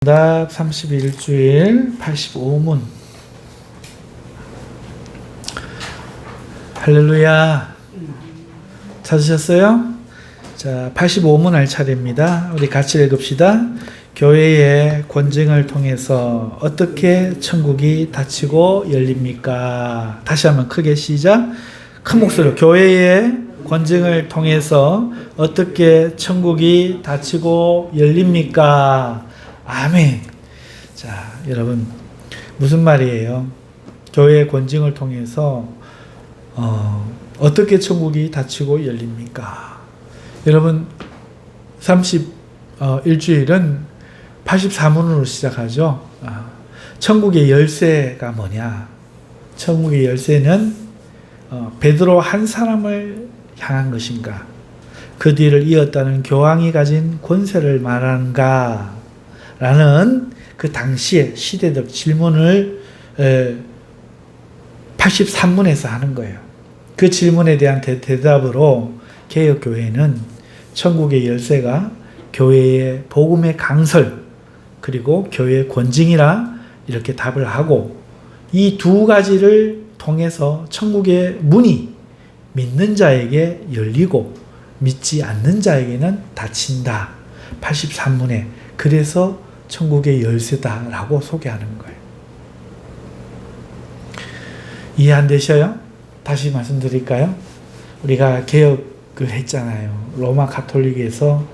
정답 31주일 85문. 할렐루야. 찾으셨어요? 자, 85문 할 차례입니다. 우리 같이 읽읍시다. 교회의 권징을 통해서 어떻게 천국이 닫히고 열립니까? 다시 한번 크게 시작. 큰 목소리로. 교회의 권징을 통해서 어떻게 천국이 닫히고 열립니까? 아멘. 자, 여러분, 무슨 말이에요? 교회의 권징을 통해서 어떻게 천국이 닫히고 열립니까? 여러분, 31주일은 84문으로 시작하죠. 천국의 열쇠가 뭐냐? 천국의 열쇠는 베드로 한 사람을 향한 것인가? 그 뒤를 이었다는 교황이 가진 권세를 말하는가? 라는 그 당시의 시대적 질문을 83문에서 하는 거예요. 그 질문에 대한 대답으로 개혁교회는 천국의 열쇠가 교회의 복음의 강설 그리고 교회의 권징이라 이렇게 답을 하고, 이 두 가지를 통해서 천국의 문이 믿는 자에게 열리고 믿지 않는 자에게는 닫힌다. 83문에 그래서 천국의 열쇠다라고 소개하는 거예요. 이해 안 되셔요? 다시 말씀드릴까요? 우리가 개혁을 했잖아요. 로마 가톨릭에서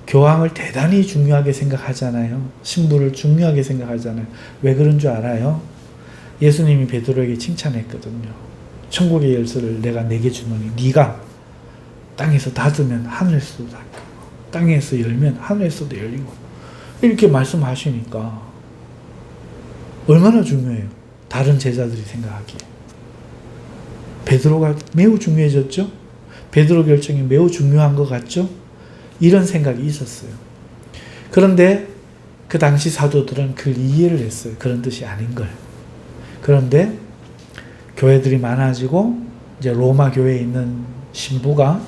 교황을 대단히 중요하게 생각하잖아요. 신부를 중요하게 생각하잖아요. 왜 그런 줄 알아요? 예수님이 베드로에게 칭찬했거든요. 천국의 열쇠를 내가 내게 주노니 네가 땅에서 닫으면 하늘에서도 닫고 땅에서 열면 하늘에서도 열리고, 이렇게 말씀하시니까 얼마나 중요해요. 다른 제자들이 생각하기에. 베드로가 매우 중요해졌죠? 베드로 결정이 매우 중요한 것 같죠? 이런 생각이 있었어요. 그런데 그 당시 사도들은 그걸 이해를 했어요. 그런 뜻이 아닌 걸. 그런데 교회들이 많아지고 이제 로마 교회에 있는 신부가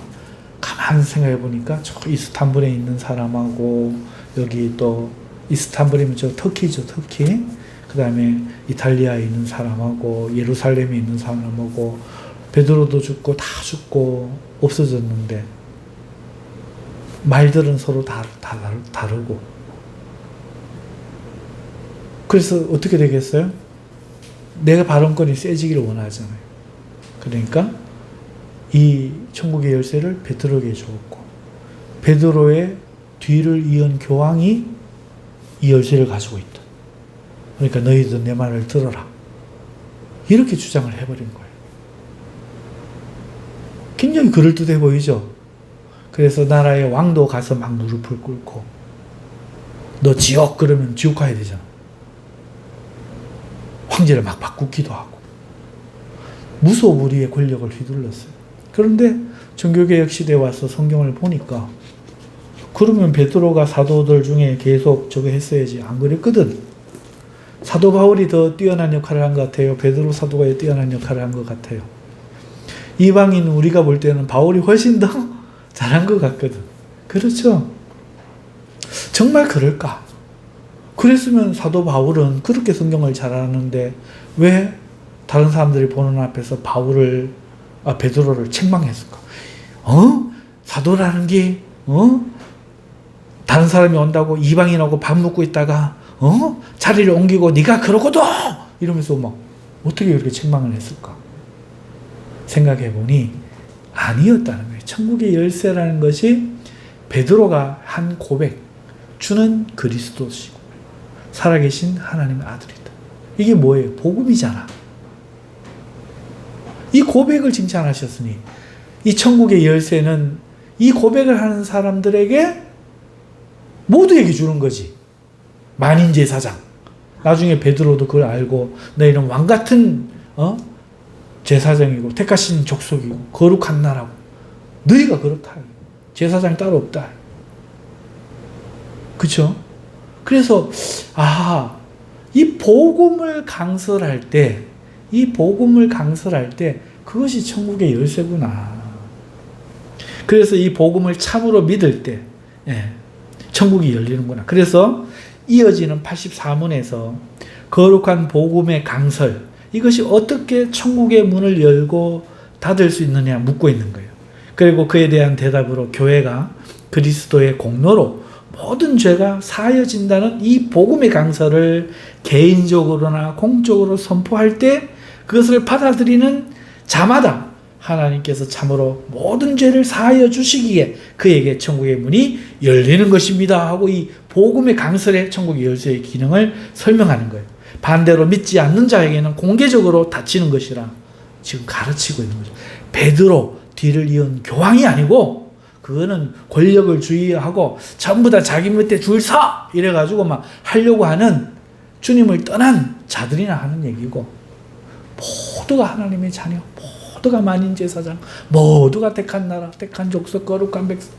가만히 생각해 보니까 저 이스탄불에 있는 사람하고, 여기 또 이스탄불이면 저 터키죠, 터키. 그 다음에 이탈리아에 있는 사람하고 예루살렘에 있는 사람하고 베드로도 죽고 다 죽고 없어졌는데 말들은 서로 다 다르고, 그래서 어떻게 되겠어요? 내가 발언권이 세지기를 원하잖아요. 그러니까 이 천국의 열쇠를 베드로에게 주었고, 베드로의 뒤를 이은 교황이 이 열쇠를 가지고 있다. 그러니까 너희도 내 말을 들어라. 이렇게 주장을 해버린 거예요. 굉장히 그럴듯해 보이죠? 그래서 나라의 왕도 가서 막 무릎을 꿇고, 너 지옥 그러면 지옥 가야 되잖아. 황제를 막 바꾸기도 하고 무소불위의 권력을 휘둘렀어요. 그런데 종교개혁 시대에 와서 성경을 보니까, 그러면 베드로가 사도들 중에 계속 저거 했어야지. 안 그랬거든. 사도 바울이 더 뛰어난 역할을 한 것 같아요. 베드로 사도가 뛰어난 역할을 한 것 같아요. 이방인 우리가 볼 때는 바울이 훨씬 더 잘한 것 같거든. 그렇죠? 정말 그럴까? 그랬으면 사도 바울은 그렇게 성경을 잘하는데 왜 다른 사람들이 보는 앞에서 베드로를 책망했을까? 사도라는 게 다른 사람이 온다고 이방인하고 밥 먹고 있다가 자리를 옮기고 네가 그러고도 이러면서 막 어떻게 그렇게 책망을 했을까? 생각해 보니 아니었다는 거예요. 천국의 열쇠라는 것이 베드로가 한 고백, 주는 그리스도시고 살아계신 하나님의 아들이다. 이게 뭐예요? 복음이잖아. 이 고백을 칭찬하셨으니 이 천국의 열쇠는 이 고백을 하는 사람들에게 모두에게 주는 거지. 만인제사장. 나중에 베드로도 그걸 알고 너희는 왕같은 제사장이고 택하신 족속이고 거룩한 나라고 너희가 그렇다. 제사장이 따로 없다. 그렇죠? 그래서 이 복음을 강설할 때 그것이 천국의 열쇠구나. 그래서 이 복음을 참으로 믿을 때 천국이 열리는구나. 그래서 이어지는 84문에서 거룩한 복음의 강설, 이것이 어떻게 천국의 문을 열고 닫을 수 있느냐 묻고 있는 거예요. 그리고 그에 대한 대답으로 교회가 그리스도의 공로로 모든 죄가 사하여진다는 이 복음의 강설을 개인적으로나 공적으로 선포할 때 그것을 받아들이는 자마다 하나님께서 참으로 모든 죄를 사하여 주시기에 그에게 천국의 문이 열리는 것입니다 하고 이 복음의 강설의 천국의 열쇠의 기능을 설명하는 거예요. 반대로 믿지 않는 자에게는 공개적으로 닫히는 것이라 지금 가르치고 있는 거죠. 베드로 뒤를 이은 교황이 아니고 그거는 권력을 주의하고 전부 다 자기 밑에 줄 서! 이래가지고 막 하려고 하는 주님을 떠난 자들이나 하는 얘기고, 모두가 하나님의 자녀, 모두가 만인제사장, 모두가 택한 나라, 택한 족속, 거룩한 백성,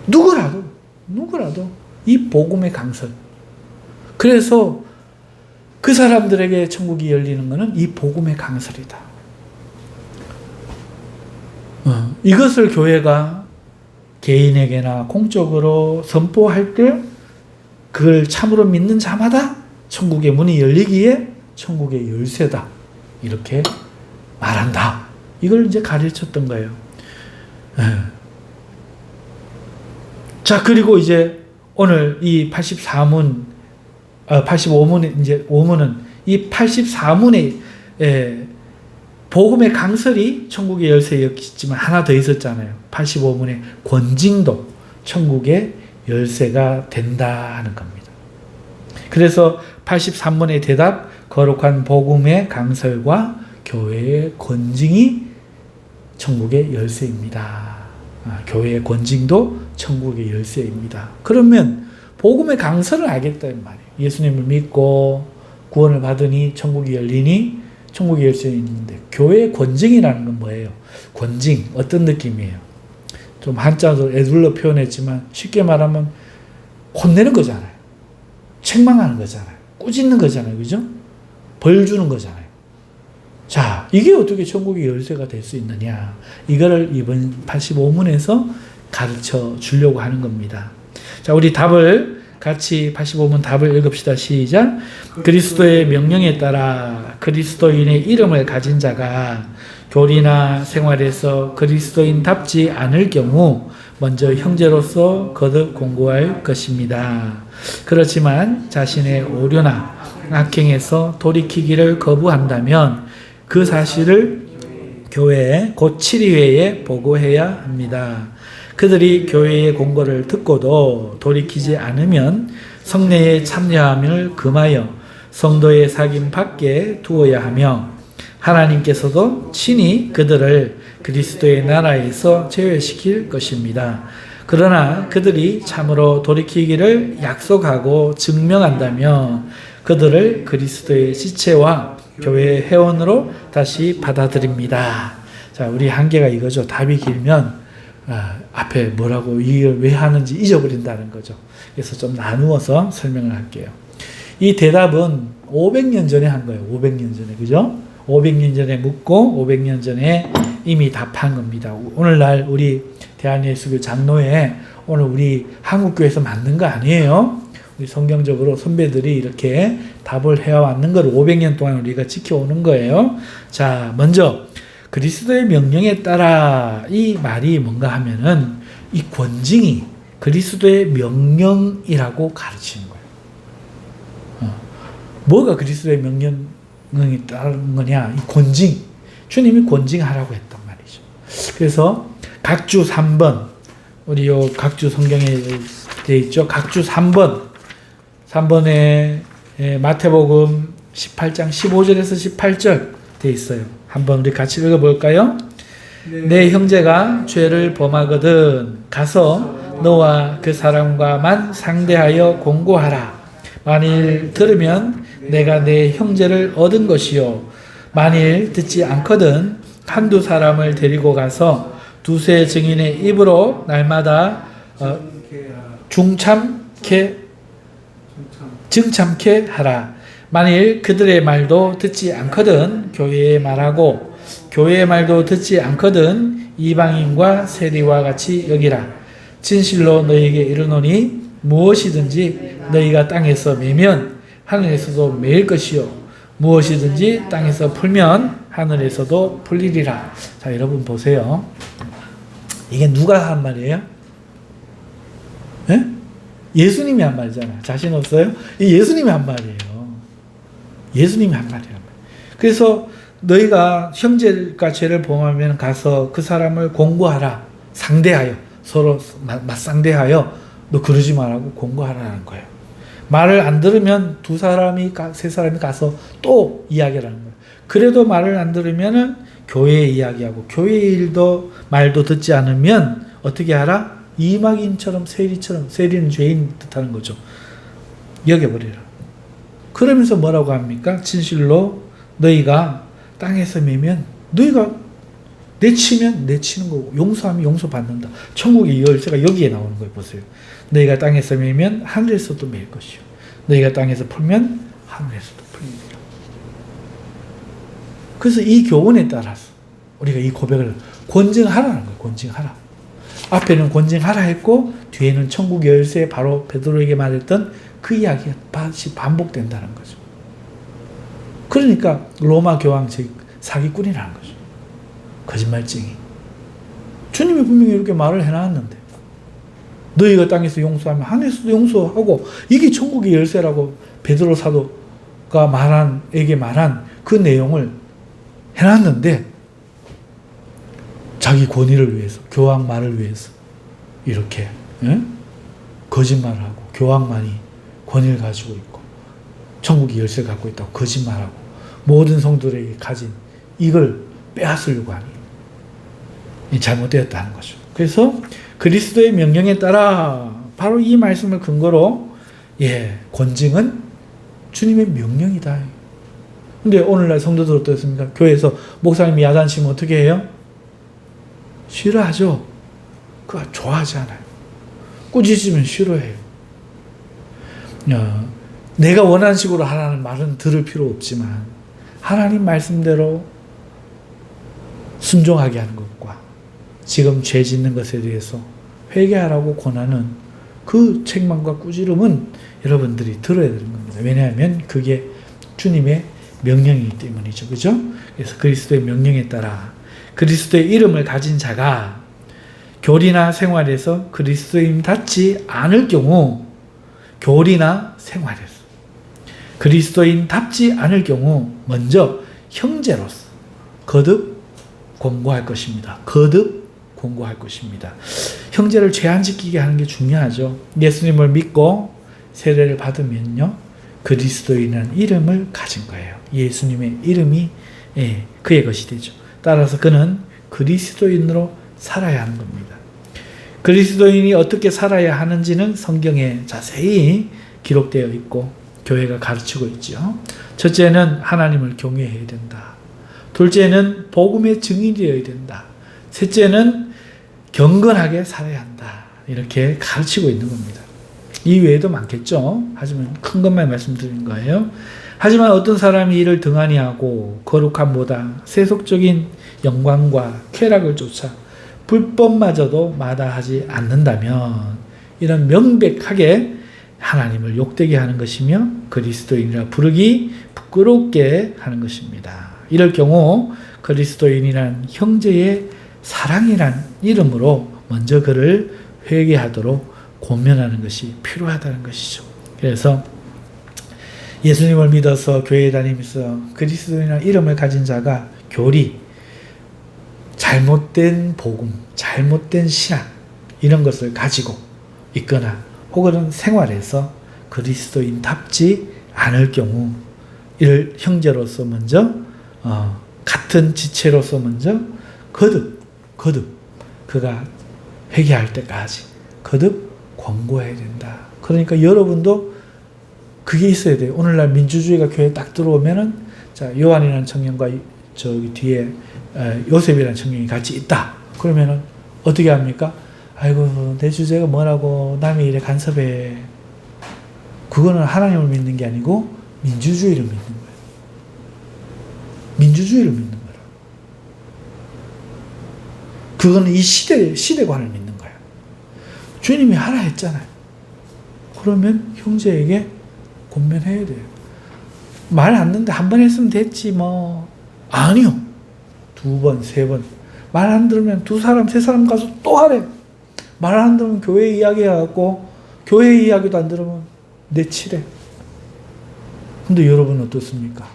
누구라도 이 복음의 강설. 그래서 그 사람들에게 천국이 열리는 것은 이 복음의 강설이다. 이것을 교회가 개인에게나 공적으로 선포할 때 그걸 참으로 믿는 자마다 천국의 문이 열리기에 천국의 열쇠다. 이렇게 말한다. 이걸 이제 가르쳤던 거예요. 자, 그리고 이제 오늘 이 85문, 이제 5문은 이 84문의 복음의 강설이 천국의 열쇠였지만 하나 더 있었잖아요. 85문의 권징도 천국의 열쇠가 된다는 겁니다. 그래서 83문의 대답, 거룩한 복음의 강설과 교회의 권징이 천국의 열쇠입니다. 교회의 권징도 천국의 열쇠입니다. 그러면 복음의 강설을 알겠다는 말이에요. 예수님을 믿고 구원을 받으니 천국이 열리니 천국의 열쇠가 있는데, 교회의 권징이라는 건 뭐예요? 권징, 어떤 느낌이에요? 좀 한자도 애둘러 표현했지만 쉽게 말하면 혼내는 거잖아요. 책망하는 거잖아요. 꾸짖는 거잖아요. 그죠? 벌 주는 거잖아요. 자, 이게 어떻게 천국의 열쇠가 될 수 있느냐? 이거를 이번 85문에서 가르쳐 주려고 하는 겁니다. 자, 우리 답을 같이 85문 답을 읽읍시다. 시작. 그리스도의 명령에 따라 그리스도인의 이름을 가진 자가 교리나 생활에서 그리스도인답지 않을 경우 먼저 형제로서 거듭 공고할 것입니다. 그렇지만 자신의 오류나 악행에서 돌이키기를 거부한다면 그 사실을 교회에 곧 7회에 보고해야 합니다. 그들이 교회의 공고를 듣고도 돌이키지 않으면 성례에 참여함을 금하여 성도의 사귐 밖에 두어야 하며 하나님께서도 친히 그들을 그리스도의 나라에서 제외시킬 것입니다. 그러나 그들이 참으로 돌이키기를 약속하고 증명한다면 그들을 그리스도의 지체와 교회의 회원으로 다시 받아들입니다. 자, 우리 한계가 이거죠. 답이 길면 앞에 뭐라고 이걸 왜 하는지 잊어버린다는 거죠. 그래서 좀 나누어서 설명을 할게요. 이 대답은 500년 전에 한 거예요. 500년 전에. 그죠? 500년 전에 묻고 500년 전에 이미 답한 겁니다. 오늘날 우리 대한예수교 장로회 오늘 우리 한국교회에서 만든 거 아니에요. 우리 성경적으로 선배들이 이렇게 답을 해왔는 걸 500년 동안 우리가 지켜오는 거예요. 자, 먼저 그리스도의 명령에 따라 이 말이 뭔가 하면은 이 권징이 그리스도의 명령이라고 가르치는 거예요. 뭐가 그리스도의 명령에 따른 거냐? 이 권징. 주님이 권징하라고 했단 말이죠. 그래서 각주 3번, 우리 요 각주 성경에 되어 있죠. 각주 3번에 마태복음 18장 15절에서 18절 되어 있어요. 한번 우리 같이 읽어볼까요? 내 형제가 죄를 범하거든 가서 너와 그 사람과만 상대하여 공고하라. 만일 들으면 내가 내 형제를 얻은 것이요. 만일 듣지 않거든 한두 사람을 데리고 가서 두세 증인의 입으로 날마다 증참케 하라. 만일 그들의 말도 듣지 않거든 교회의 말하고 교회의 말도 듣지 않거든 이방인과 세리와 같이 여기라. 진실로 너희에게 이르노니 무엇이든지 너희가 땅에서 매면 하늘에서도 매일 것이요 무엇이든지 땅에서 풀면 하늘에서도 풀리리라. 자, 여러분 보세요. 이게 누가 한 말이에요? 예? 예수님이 한 말이잖아요. 자신 없어요? 이 예수님이 한 말이에요. 예수님이 한 말이에요. 그래서 너희가 형제가 죄를 범하면 가서 그 사람을 공고하라. 상대하여. 서로 맞상대하여 너 그러지 말라고 공고하라는 거예요. 말을 안 들으면 두 사람이, 세 사람이 가서 또 이야기를 하는 거예요. 그래도 말을 안 들으면은 교회에 이야기하고 교회의 일도 말도 듣지 않으면 어떻게 하라? 이방인처럼 세리는 죄인 뜻하는 거죠. 여겨버리라. 그러면서 뭐라고 합니까? 진실로 너희가 땅에서 매면 너희가 내치면 내치는 거고 용서하면 용서받는다. 천국의 열쇠가 여기에 나오는 거예요. 보세요. 너희가 땅에서 매면 하늘에서도 매일 것이요 너희가 땅에서 풀면 하늘에서도 풀리리라. 그래서 이 교훈에 따라서 우리가 이 고백을 권증하라는 거예요. 권증하라. 앞에는 권증하라 했고 뒤에는 천국의 열쇠 바로 베드로에게 말했던 그 이야기가 다시 반복된다는 거죠. 그러니까 로마 교황 사기꾼이라는 거죠. 거짓말쟁이. 주님이 분명히 이렇게 말을 해놨는데 너희가 땅에서 용서하면 하늘에서도 용서하고 이게 천국의 열쇠라고 베드로 사도가 말한 그 내용을 해놨는데 자기 권위를 위해서 교황 말을 위해서 이렇게 거짓말을 하고 교황만이 권위를 가지고 있고 천국의 열쇠를 갖고 있다고 거짓말하고 모든 성도들에게 가진 이걸 빼앗으려고 하니 잘못되었다는 거죠. 그래서 그리스도의 명령에 따라 바로 이 말씀을 근거로 권징은 주님의 명령이다. 근데 오늘날 성도들 어떻습니까? 교회에서 목사님이 야단치면 어떻게 해요? 싫어하죠. 그거 좋아하지 않아요. 꾸짖으면 싫어해요. 내가 원하는 식으로 하라는 말은 들을 필요 없지만 하나님 말씀대로 순종하게 하는 것과 지금 죄 짓는 것에 대해서 회개하라고 권하는 그 책망과 꾸지름은 여러분들이 들어야 되는 겁니다. 왜냐하면 그게 주님의 명령이기 때문이죠. 그죠? 그래서 그리스도의 명령에 따라 그리스도의 이름을 가진 자가 교리나 생활에서 그리스도인답지 않을 경우 교리나 생활에서 그리스도인답지 않을 경우 먼저 형제로서 거듭 권고할 것입니다. 거듭 권고할 것입니다. 형제를 죄 안 지키게 하는 게 중요하죠. 예수님을 믿고 세례를 받으면요 그리스도인이라는 이름을 가진 거예요. 예수님의 이름이 그의 것이 되죠. 따라서 그는 그리스도인으로 살아야 하는 겁니다. 그리스도인이 어떻게 살아야 하는지는 성경에 자세히 기록되어 있고 교회가 가르치고 있죠. 첫째는 하나님을 경외해야 된다. 둘째는 복음의 증인이 되어야 된다. 셋째는 경건하게 살아야 한다. 이렇게 가르치고 있는 겁니다. 이 외에도 많겠죠. 하지만 큰 것만 말씀드린 거예요. 하지만 어떤 사람이 이를 등한히 하고 거룩함보다 세속적인 영광과 쾌락을 쫓아 불법마저도 마다하지 않는다면 이런 명백하게 하나님을 욕되게 하는 것이며 그리스도인이라 부르기 부끄럽게 하는 것입니다. 이럴 경우 그리스도인이란 형제의 사랑이란 이름으로 먼저 그를 회개하도록 권면하는 것이 필요하다는 것이죠. 그래서 예수님을 믿어서 교회에 다니면서 그리스도인이라는 이름을 가진 자가 교리, 잘못된 복음, 잘못된 신앙 이런 것을 가지고 있거나 혹은 생활에서 그리스도인답지 않을 경우 이를 형제로서 먼저 같은 지체로서 먼저 거듭 그가 회개할 때까지 거듭 권고해야 된다. 그러니까 여러분도 그게 있어야 돼요. 오늘날 민주주의가 교회에 딱 들어오면은 자 요한이라는 청년과 저기 뒤에 요셉이라는 청년이 같이 있다. 그러면은 어떻게 합니까? 아이고 내 주제가 뭐라고 남이 이래 간섭해. 그거는 하나님을 믿는 게 아니고 민주주의를 믿는 거예요. 민주주의를 믿는 거예요. 그거는 이 시대관을 믿는 거예요. 주님이 하라 했잖아요. 그러면 형제에게 권면해야 돼요. 말 안 듣는데 한 번 했으면 됐지 뭐. 아니요. 2번, 3번. 말 안 들으면 2사람, 3사람 가서 또 하래. 말 안 들으면 교회 이야기 해갖고 교회 이야기도 안 들으면 내치래. 근데 여러분 어떻습니까?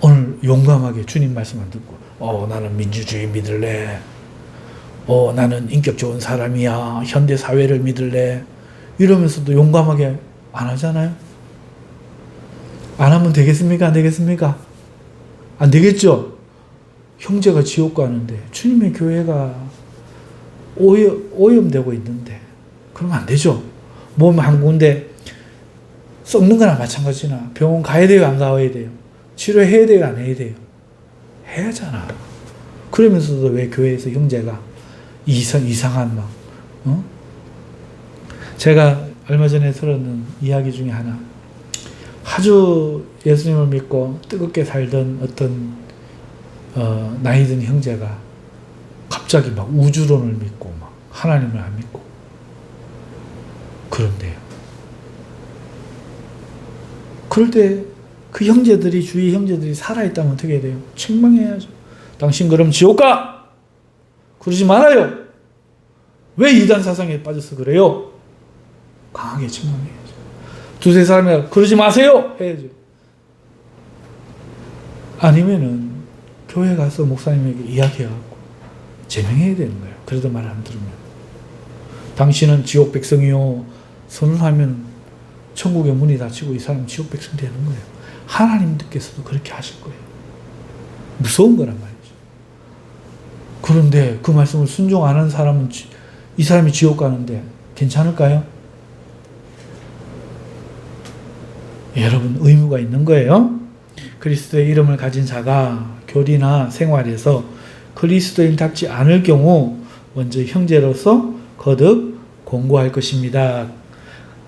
오늘 용감하게 주님 말씀 안 듣고 나는 민주주의 믿을래. 나는 인격 좋은 사람이야. 현대 사회를 믿을래. 이러면서도 용감하게 안 하잖아요. 안 하면 되겠습니까? 안 되겠습니까? 안 되겠죠? 형제가 지옥 가는데 주님의 교회가 오염되고 있는데 그러면 안 되죠. 몸 한 군데 썩는 거나 마찬가지나 병원 가야 돼요? 안 가야 돼요? 치료해야 돼요? 안 해야 돼요? 해야잖아. 그러면서도 왜 교회에서 형제가 이상한 제가 얼마 전에 들었는 이야기 중에 하나. 아주 예수님을 믿고 뜨겁게 살던 어떤 나이 든 형제가 갑자기 막 우주론을 믿고 막 하나님을 안 믿고 그런데요. 그럴 때 그 형제들이 주위 형제들이 살아있다면 어떻게 해야 돼요? 책망해야죠. 당신 그럼 지옥 가! 그러지 말아요. 왜 이단 사상에 빠져서 그래요? 강하게 책망해야죠. 2-3사람이 그러지 마세요! 해야죠. 아니면은 교회 가서 목사님에게 이야기해갖고 제명해야 되는 거예요. 그래도 말 안 들으면. 당신은 지옥 백성이요. 선언하면 천국의 문이 닫히고 이 사람 지옥 백성 되는 거예요. 하나님께서도 그렇게 하실 거예요. 무서운 거란 말이죠. 그런데 그 말씀을 순종 안 하는 사람은 이 사람이 지옥 가는데 괜찮을까요? 여러분 의무가 있는 거예요. 그리스도의 이름을 가진 자가 교리나 생활에서 그리스도인답지 않을 경우 먼저 형제로서 거듭 공고할 것입니다.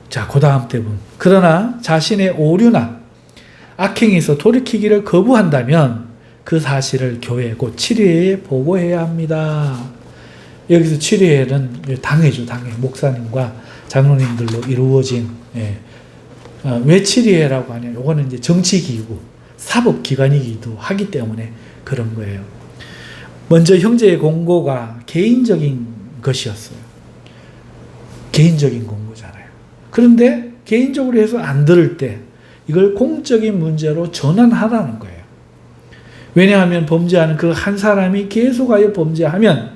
자, 그 다음 대본. 그러나 자신의 오류나 악행에서 돌이키기를 거부한다면 그 사실을 교회 곧 치료회에 보고해야 합니다. 여기서 치료회는 당회죠. 당회. 목사님과 장로님들로 이루어진 왜 치료회라고 하냐. 요거는 이제 정치기구, 사법기관이기도 하기 때문에 그런 거예요. 먼저 형제의 공고가 개인적인 것이었어요. 개인적인 공고잖아요. 그런데 개인적으로 해서 안 들을 때 이걸 공적인 문제로 전환하라는 거예요. 왜냐하면 범죄하는 그 한 사람이 계속하여 범죄하면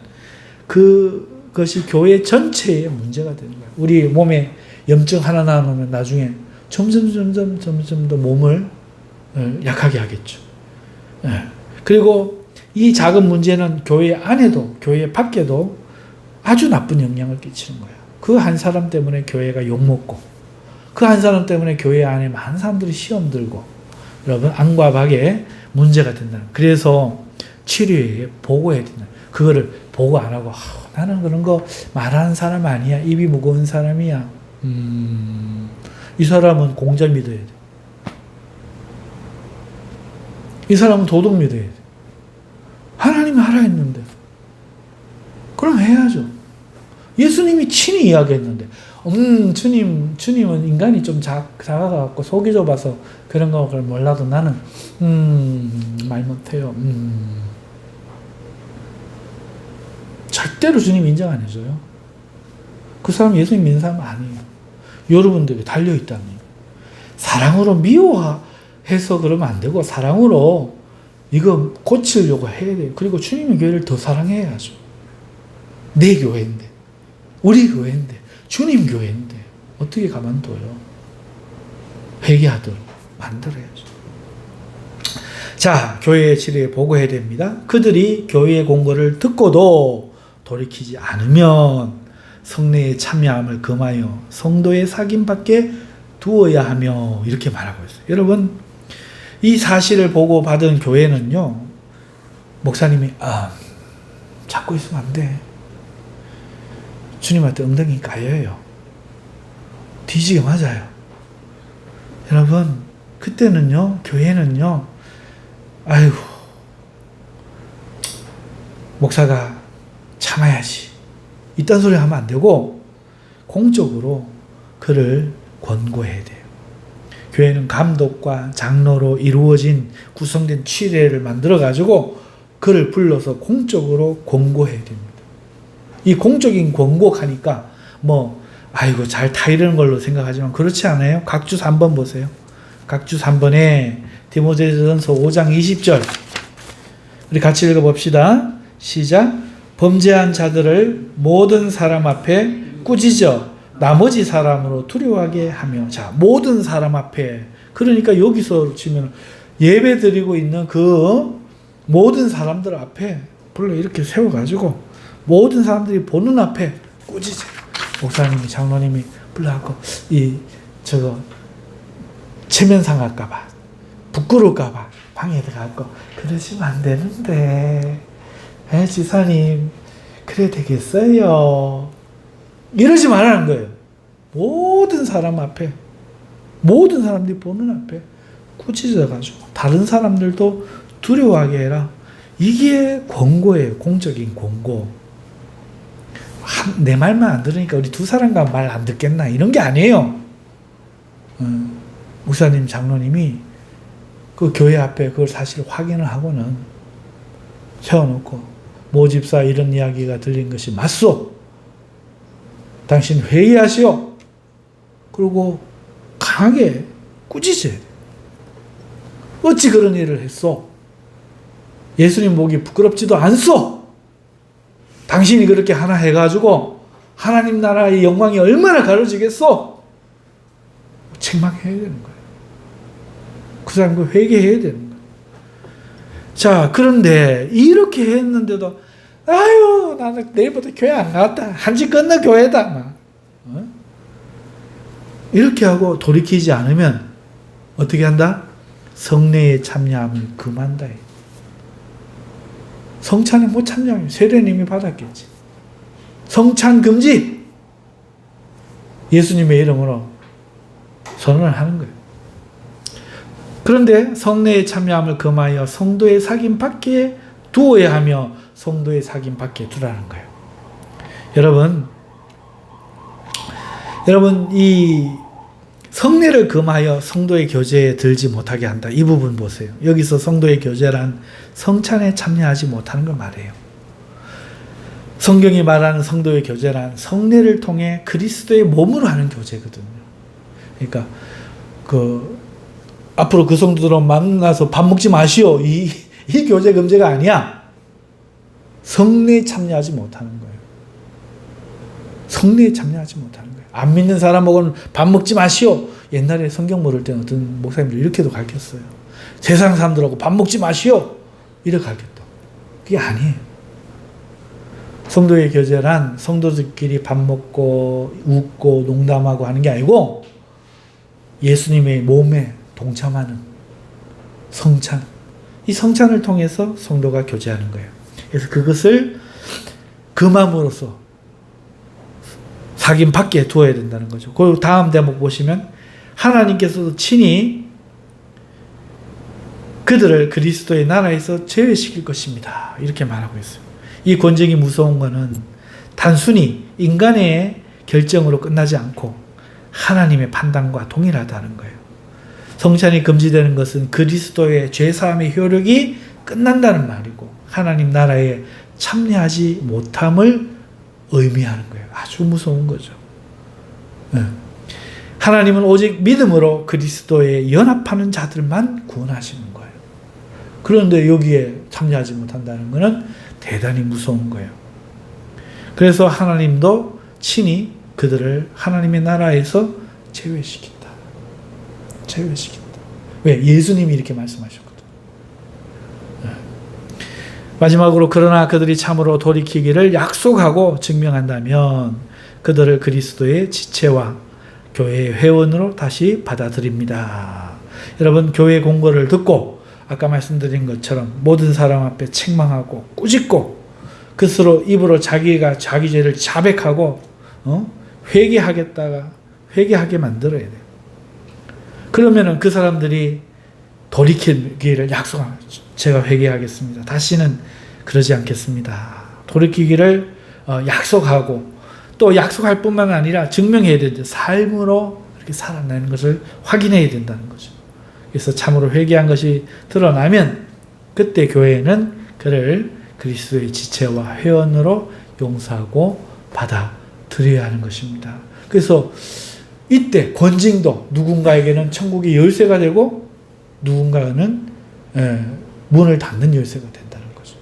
그것이 교회 전체의 문제가 되는 거예요. 우리 몸에 염증 하나 나오면 나중에 점점 더 몸을 약하게 하겠죠. 그리고 이 작은 문제는 교회 안에도 교회 밖에도 아주 나쁜 영향을 끼치는 거예요. 그 한 사람 때문에 교회가 욕먹고 그 한 사람 때문에 교회 안에 많은 사람들이 시험 들고 여러분 안과 박에 문제가 된다. 그래서 치료에 보고해야 된다. 그거를 보고 안 하고 나는 그런 거 말하는 사람 아니야. 입이 무거운 사람이야. 이 사람은 공자 믿어야 돼. 이 사람은 도덕 믿어야 돼. 하나님이 하라 했는데 그럼 해야죠. 예수님이 친히 이야기했는데 주님은 인간이 좀 작아갖고 속이 좁아서 그런 걸 몰라도 나는 말 못해요. 절대로 주님 인정 안 해줘요. 그 사람 예수님 믿는 사람 아니에요. 여러분들이 달려있다니. 사랑으로 미워해서 그러면 안 되고 사랑으로 이거 고치려고 해야 돼요. 그리고 주님의 교회를 더 사랑해야죠. 내 교회인데 우리 교회인데 주님 교회인데 어떻게 가만둬요? 회개하도록 만들어야죠. 자, 교회의 치료에 보고해야 됩니다. 그들이 교회의 공고를 듣고도 돌이키지 않으면 성례에 참여함을 금하여 성도의 sak임밖에 두어야 하며 이렇게 말하고 있어요. 여러분 이 사실을 보고 받은 교회는요. 목사님이 잡고 있으면 안 돼. 주님한테 엉덩이 까여요. 뒤지게 맞아요. 여러분 그때는요. 교회는요. 아이고 목사가 참아야지. 이딴 소리 하면 안 되고 공적으로 그를 권고해야 돼요. 교회는 감독과 장로로 이루어진 구성된 취례를 만들어가지고 그를 불러서 공적으로 권고해야 됩니다. 이 공적인 권고하니까 아이고 잘 타이르는 걸로 생각하지만 그렇지 않아요. 각주 3번 보세요. 각주 3번에 디모데전서 5장 20절 우리 같이 읽어봅시다. 시작. 범죄한 자들을 모든 사람 앞에 꾸짖어 나머지 사람으로 두려워하게 하며. 자, 모든 사람 앞에, 그러니까 여기서 치면 예배 드리고 있는 그 모든 사람들 앞에 불러 이렇게 세워가지고 모든 사람들이 보는 앞에 꾸짖어. 목사님이 장로님이 불러갖고 체면상 할까봐 부끄러울까봐 방에 들어가고 그러시면 안 되는데 지사님 그래 되겠어요 이러지 말라는 거예요. 모든 사람 앞에 모든 사람들이 보는 앞에 꾸짖어가지고 다른 사람들도 두려워하게 해라. 이게 권고예요. 공적인 권고. 내 말만 안 들으니까 우리 두 사람과 말 안 듣겠나 이런 게 아니에요. 목사님 장로님이 그 교회 앞에 그걸 사실 확인을 하고는 세워놓고 모집사 이런 이야기가 들린 것이 맞소. 당신 회의하시오. 그리고 강하게 꾸짖어야 돼. 어찌 그런 일을 했소? 예수님 보기 부끄럽지도 않소? 당신이 그렇게 하나 해가지고 하나님 나라의 영광이 얼마나 가려지겠소? 책망해야 되는 거예요. 그 사람과 회개해야 되는 거예요. 자, 그런데 이렇게 했는데도 아유 나는 내일부터 교회 안 나왔다. 한지 건너 교회다. 막. 이렇게 하고 돌이키지 않으면 어떻게 한다? 성례에 참여함을 금한다. 성찬에 못 참여하면 세례님이 받았겠지. 성찬 금지. 예수님의 이름으로 선언을 하는 거예요. 그런데 성례에 참여함을 금하여 성도의 사귐 밖에 두어야 하며 성도의 사귐 밖에 두라는 거예요. 여러분 이 성례를 금하여 성도의 교제에 들지 못하게 한다. 이 부분 보세요. 여기서 성도의 교제란 성찬에 참여하지 못하는 걸 말해요. 성경이 말하는 성도의 교제란 성례를 통해 그리스도의 몸으로 하는 교제거든요. 그러니까 앞으로 그 성도들을 만나서 밥 먹지 마시오. 이 교제 금지가 아니야. 성례에 참여하지 못하는 거예요. 성례에 참여하지 못하는 거예요. 안 믿는 사람하고는 밥 먹지 마시오. 옛날에 성경 모를 때는 어떤 목사님들 이렇게도 가르쳤어요. 세상 사람들하고 밥 먹지 마시오. 이렇게 가르쳤다. 그게 아니에요. 성도의 교제란 성도들끼리 밥 먹고 웃고 농담하고 하는 게 아니고 예수님의 몸에 동참하는 성찬. 이 성찬을 통해서 성도가 교제하는 거예요. 그래서 그것을 금함으로써 사귐 밖에 두어야 된다는 거죠. 그 다음 대목 보시면 하나님께서도 친히 그들을 그리스도의 나라에서 제외시킬 것입니다. 이렇게 말하고 있어요. 이 권징이 무서운 거는 단순히 인간의 결정으로 끝나지 않고 하나님의 판단과 동일하다는 거예요. 성찬이 금지되는 것은 그리스도의 죄사함의 효력이 끝난다는 말이고 하나님 나라에 참여하지 못함을 의미하는 거예요. 아주 무서운 거죠. 하나님은 오직 믿음으로 그리스도에 연합하는 자들만 구원하시는 거예요. 그런데 여기에 참여하지 못한다는 것은 대단히 무서운 거예요. 그래서 하나님도 친히 그들을 하나님의 나라에서 제외시킨다. 왜? 예수님이 이렇게 말씀하셨거든. 마지막으로 그러나 그들이 참으로 돌이키기를 약속하고 증명한다면 그들을 그리스도의 지체와 교회의 회원으로 다시 받아들입니다. 여러분 교회 공고를 듣고 아까 말씀드린 것처럼 모든 사람 앞에 책망하고 꾸짖고 그스로 입으로 자기가 자기 죄를 자백하고 회개하게 만들어야 돼요. 그러면은 그 사람들이 돌이키기를 약속합니다. 제가 회개하겠습니다. 다시는 그러지 않겠습니다. 돌이키기를 약속하고 또 약속할 뿐만 아니라 증명해야 되는데 삶으로 이렇게 살아내는 것을 확인해야 된다는 거죠. 그래서 참으로 회개한 것이 드러나면 그때 교회는 그를 그리스도의 지체와 회원으로 용서하고 받아들여야 하는 것입니다. 그래서 이때 권징도 누군가에게는 천국의 열쇠가 되고 누군가는 문을 닫는 열쇠가 된다는 거죠.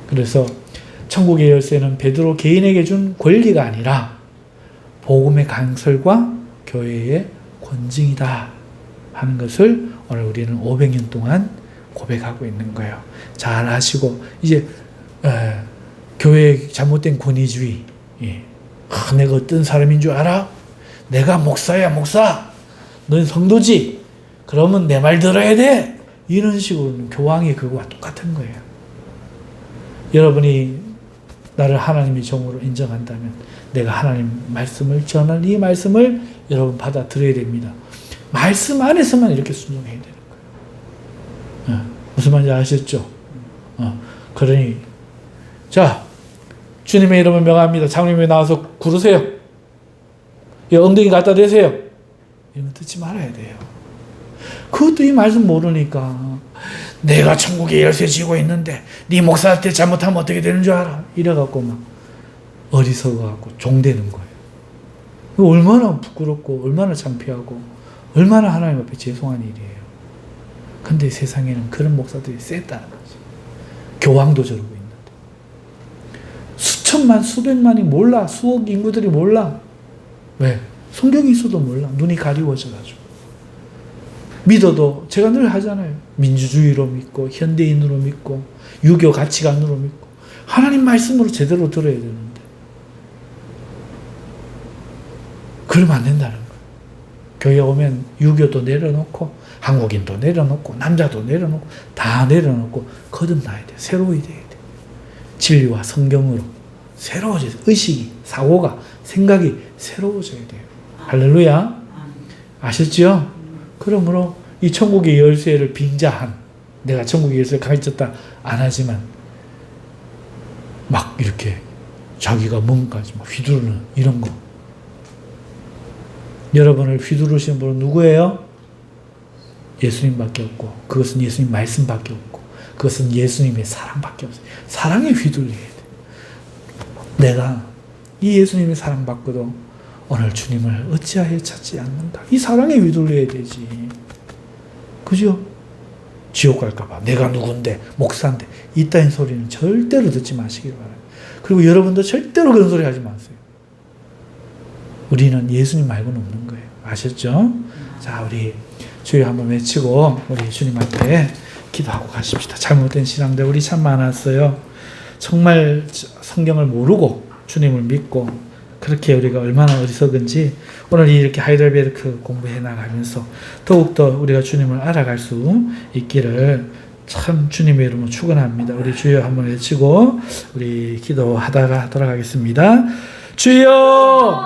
그래서 천국의 열쇠는 베드로 개인에게 준 권리가 아니라 복음의 강설과 교회의 권징이다 하는 것을 오늘 우리는 500년 동안 고백하고 있는 거예요. 잘 아시고 이제 교회의 잘못된 권위주의, 내가 어떤 사람인 줄 알아? 내가 목사야 목사, 넌 성도지, 그러면 내 말 들어야 돼, 이런 식으로는 교황이 그거와 똑같은 거예요. 여러분이 나를 하나님의 종으로 인정한다면 내가 하나님 말씀을 전하는 이 말씀을 여러분 받아들여야 됩니다. 말씀 안에서만 이렇게 순종해야 되는 거예요. 무슨 말인지 아셨죠? 그러니 자, 주님의 이름을 명합니다. 장로님이 나와서 구르세요. 엉덩이 갖다 대세요. 이런 거 듣지 말아야 돼요. 그것도 이 말씀 모르니까 내가 천국에 열쇠 쥐고 있는데 네 목사한테 잘못하면 어떻게 되는 줄 알아? 이래갖고 막 어리석어갖고 종되는 거예요. 얼마나 부끄럽고 얼마나 창피하고 얼마나 하나님 앞에 죄송한 일이에요. 근데 세상에는 그런 목사들이 셌다는 거죠. 교황도 저러고 있는데. 수천만 수백만이 몰라. 수억 인구들이 몰라. 왜? 성경이 있어도 몰라. 눈이 가리워져가지고. 믿어도 제가 늘 하잖아요. 민주주의로 믿고 현대인으로 믿고 유교 가치관으로 믿고 하나님 말씀으로 제대로 들어야 되는데 그러면 안 된다는 거예요. 교회 오면 유교도 내려놓고 한국인도 내려놓고 남자도 내려놓고 다 내려놓고 거듭나야 돼요. 새로워야 돼요. 진리와 성경으로 새로워져야 돼요. 의식이, 사고가, 생각이 새로워져야 돼요. 할렐루야. 아셨죠? 그러므로 이 천국의 열쇠를 빙자한, 내가 천국의 열쇠를 가졌다 안 하지만 막 이렇게 자기가 뭔가지 막 휘두르는 이런 거. 여러분을 휘두르시는 분은 누구예요? 예수님밖에 없고 그것은 예수님 말씀밖에 없고 그것은 예수님의 사랑밖에 없어요. 사랑에 휘둘려야 돼. 내가 이 예수님의 사랑받고도 오늘 주님을 어찌하여 찾지 않는가? 이 사랑에 휘둘려야 되지. 그죠? 지옥 갈까봐 내가 누군데 목사인데 이따인 소리는 절대로 듣지 마시길 바라요. 그리고 여러분도 절대로 그런 소리 하지 마세요. 우리는 예수님 말고는 없는 거예요. 아셨죠? 자, 우리 주여 한번 외치고 우리 주님 앞에 기도하고 가십시다. 잘못된 신앙들 우리 참 많았어요. 정말 성경을 모르고 주님을 믿고 그렇게 우리가 얼마나 어리석은지 오늘 이렇게 하이델베르크 공부해 나가면서 더욱더 우리가 주님을 알아갈 수 있기를 참 주님의 이름으로 축원합니다. 우리 주여 한번 외치고 우리 기도하다가 돌아가겠습니다. 주여!